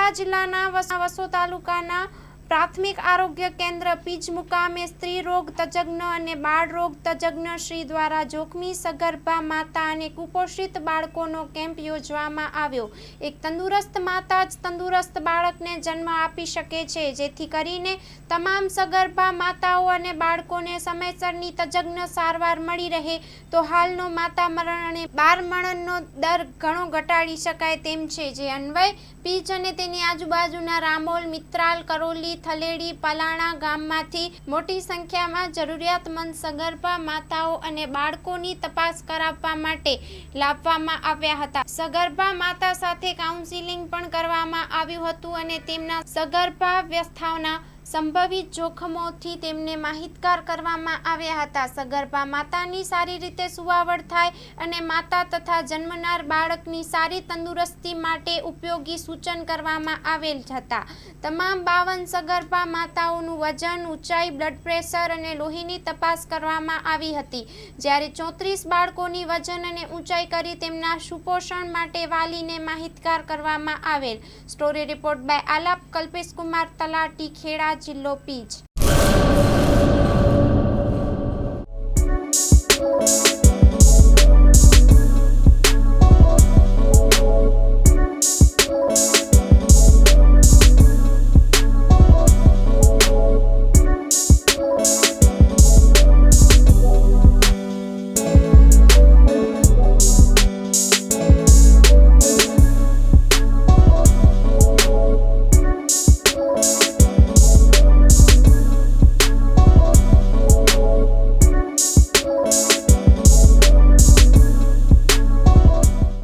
ખેડા જિલ્લાના વસો તાલુકાના પ્રાથમિક આરોગ્ય કેન્દ્ર પીજ મુકામે સ્ત્રી રોગ તજજ્ઞ અને બાળ રોગ તજજ્ઞ શ્રી દ્વારા જોખમી સગર્ભા માતા અને કુપોષિત બાળકોનો કેમ્પ યોજવામાં આવ્યો। એક તંદુરસ્ત માતા જ તંદુરસ્ત બાળકને જન્મ આપી શકે છે, જેથી કરીને તમામ સગર્ભા માતાઓ અને બાળકોને સમયસરની તજજ્ઞ સારવાર મળી રહે તો હાલનો માતા મરણ અને બાળ મરણનો દર ઘણો ઘટાડી શકાય તેમ છે। જે અન્વયે પીજ અને તેની આજુબાજુના રામોલ, મિત્રાલ, કરોલી, થલેડી, પલાણા ગામમાંથી મોટી સંખ્યામાં જરૂરિયાતમંદ સગર્ભા માતાઓ અને બાળકોની તપાસ કરાવવા માટે લાવવામાં આવ્યા હતા। સગર્ભા માતા સાથે કાઉન્સિલિંગ પણ કરવામાં આવ્યું હતું અને તેમના સગર્ભાવસ્થાના સંભવિત જોખમોથી તેમને માહિતગાર કરવામાં આવ્યા હતા। સગર્ભા માતાની સારી રીતે સુવાવડ થાય અને માતા તથા જન્મનાર બાળકની સારી તંદુરસ્તી માટે ઉપયોગી સૂચન કરવામાં આવેલ હતા। તમામ 52 સગર્ભા માતાઓનું વજન, ઊંચાઈ, બ્લડ પ્રેશર અને લોહીની તપાસ કરવામાં આવી હતી, જ્યારે 34 બાળકોની વજન અને ઊંચાઈ કરી તેમના સુપોષણ માટે વાલીને માહિતગાર કરવામાં આવેલ। Story report by Alap Kalpesh Kumar Talati, Kheda, જિલ્લો પીજ।